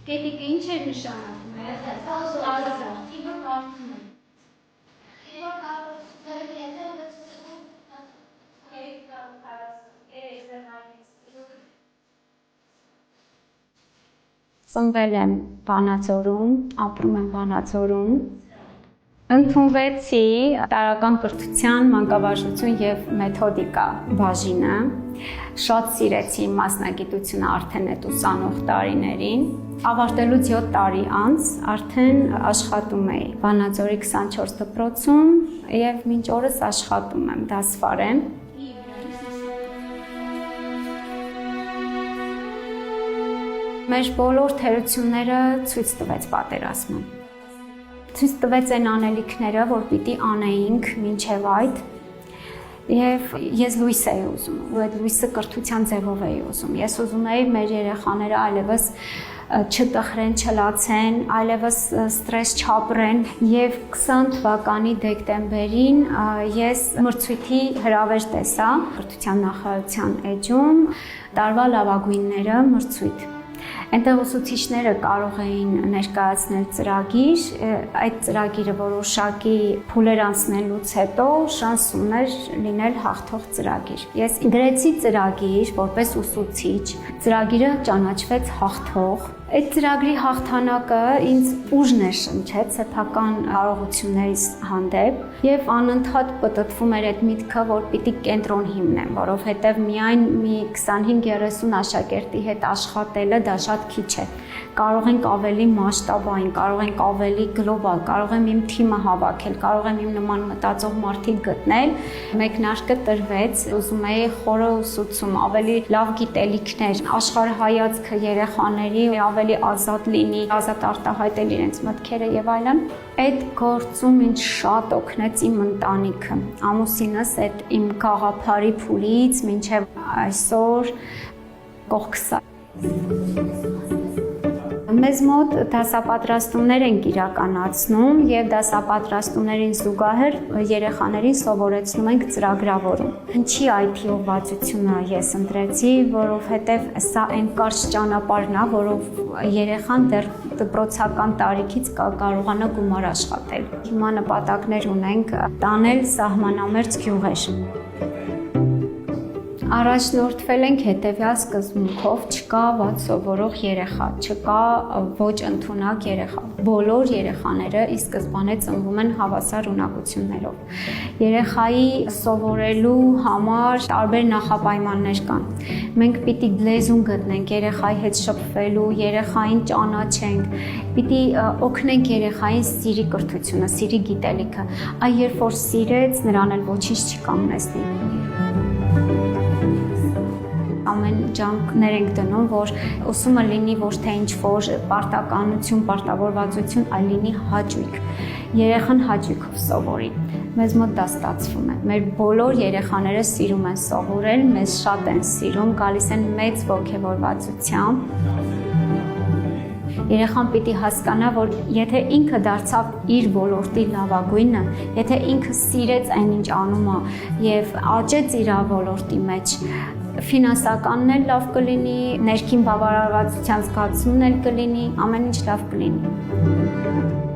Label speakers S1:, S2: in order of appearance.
S1: Գետիկը ինչ է նշանակում է։ Ծնվել եմ Վանաձորում, ապրում եմ Վանաձորում։ Ընդունվեցի տարրական կրթության, մանկավարժություն և մեթոդիկա բաժինը։ Շատ սիրեցի մասնագիտությունը արդեն այդ ուսանող տարիներին։ Ավարտելուց 7 տարի անց արդեն աշխատում էի Վանաձորի 24 դպրոցում և մինչ օրս աշխատում եմ, դասվար եմ։ Մեր բոլոր թերությունները ցույց տվեց պատերազմը։ Ցույց տվեց այն անելիքները, որ պիտի անեինք մինչև այդ, և ես լույս էի ուզում, ու այդ լույսը կրթության ձևով էի ուզում։ Ես ուզում էի մեր երեխաները այլևս չտխրեն, չլացեն, այլևս ստրես չապրեն, և 20 թվականի դեկտեմբերին ես մրցույթի հրավեր տեսա կրթության նախարարության էջում տարվա լավագույնները մրցույթ։ Այնտեղ ուսուցիչները կարող էին ներկայացնել ծրագիր, այդ ծրագիրը որոշակի փուլեր անցնելուց հետո շանս ուներ լինել հաղթող ծրագիր։ Ես գրեցի ծրագիր որպես ուսուցիչ, ծրագիրը ճանաչվեց հաղթող։ Այդ ծրագրի հաղթանակը ինձ ուժ ներշնչեց սեփական կարողություններից հանդեպ և անընդհատ պտտվում էր այդ միտքը, որ պիտի կենտրոն հիմնեմ, որովհետև միայն մի 25-30 աշակերտի հետ աշխատելը դա շատ քիչ է։ Կարող ենք ավելի մասշտաբային, կարող ենք ավելի գլոբալ, կարող եմ իմ թիմը հավաքել, կարող եմ իմ նման մտածող մարդիկ գտնել։ Մեկնարկը տրվեց, ուզում էի խորը ուսուցում, ավելի լավ գիտելիքներ, աշխարհայացքը երեխաների ավելի ազատ լինի, ազատ արտահայտել իրենց մտքերը եւ այլն։ Այդ գործում ինձ շատ օգնեց իմ ընտանիքը, ամուսինս այդ իմ գաղափարի փուլից մինչև այսօր կողքս։ Մեզ մոտ դասապատրաստումներ ենք իրականացնում և դասապատրաստումներին զուգահեռ երեխաներին սովորեցնում ենք ծրագրավորում։ Ինչի IT ուղղվածությունը ես ընտրեցի, որովհետև սա այն կարճ ճանապարհն է, որով երեխան դեռ դպրոցական տարիքից կարողանա գումար աշխատել։ Հիմա նպատակներ ունենք տանել սահմանամերձ գյուղեր։ Առաջնորդվել ենք հետևյալ սկզբունքով՝ չկա վատ սովորող երեխա, չկա ոչ ընդունակ երեխա։ Բոլոր երեխաները ի սկզբանե ծնվում են հավասար ունակություններով։ Երեխայի սովորելու համար տարբեր նախապայմաններ կան։ Մենք պիտի լեզուն գտնենք երեխայի հետ շփվելու, երեխային ճանաչենք, պիտի օգնենք երեխային սիրի կրթությունը, սիրի գիտելիքը։ Այ երբ որ սիրեց, նրան էլ ոչինչ չի կանգնեցնի։ Ամեն ջանքներ ենք դնում, որ ուսումը լինի ոչ թե ինչ-որ պարտականություն, պարտավորվածություն, այլ լինի հաճույք։ Երեխան հաճույքով սովորի։ Մեզ մոտ դա ստացվում է։ Մեր բոլոր երեխաները սիրում են սովորել, մեզ շատ են սիրում, գալիս են մեծ ոգևորվածությամբ։ Երեխան պիտի հասկանա, որ եթե ինքը դարձավ իր ոլորտի լավագույնը, եթե ինքը սիրեց այնինչ անում է և աճեց իր ոլորտի մեջ, ֆինանսականն էլ լավ կլինի, ներքին բավարարվածության զգացումն էլ կլինի, ամեն ինչ լավ կլինի։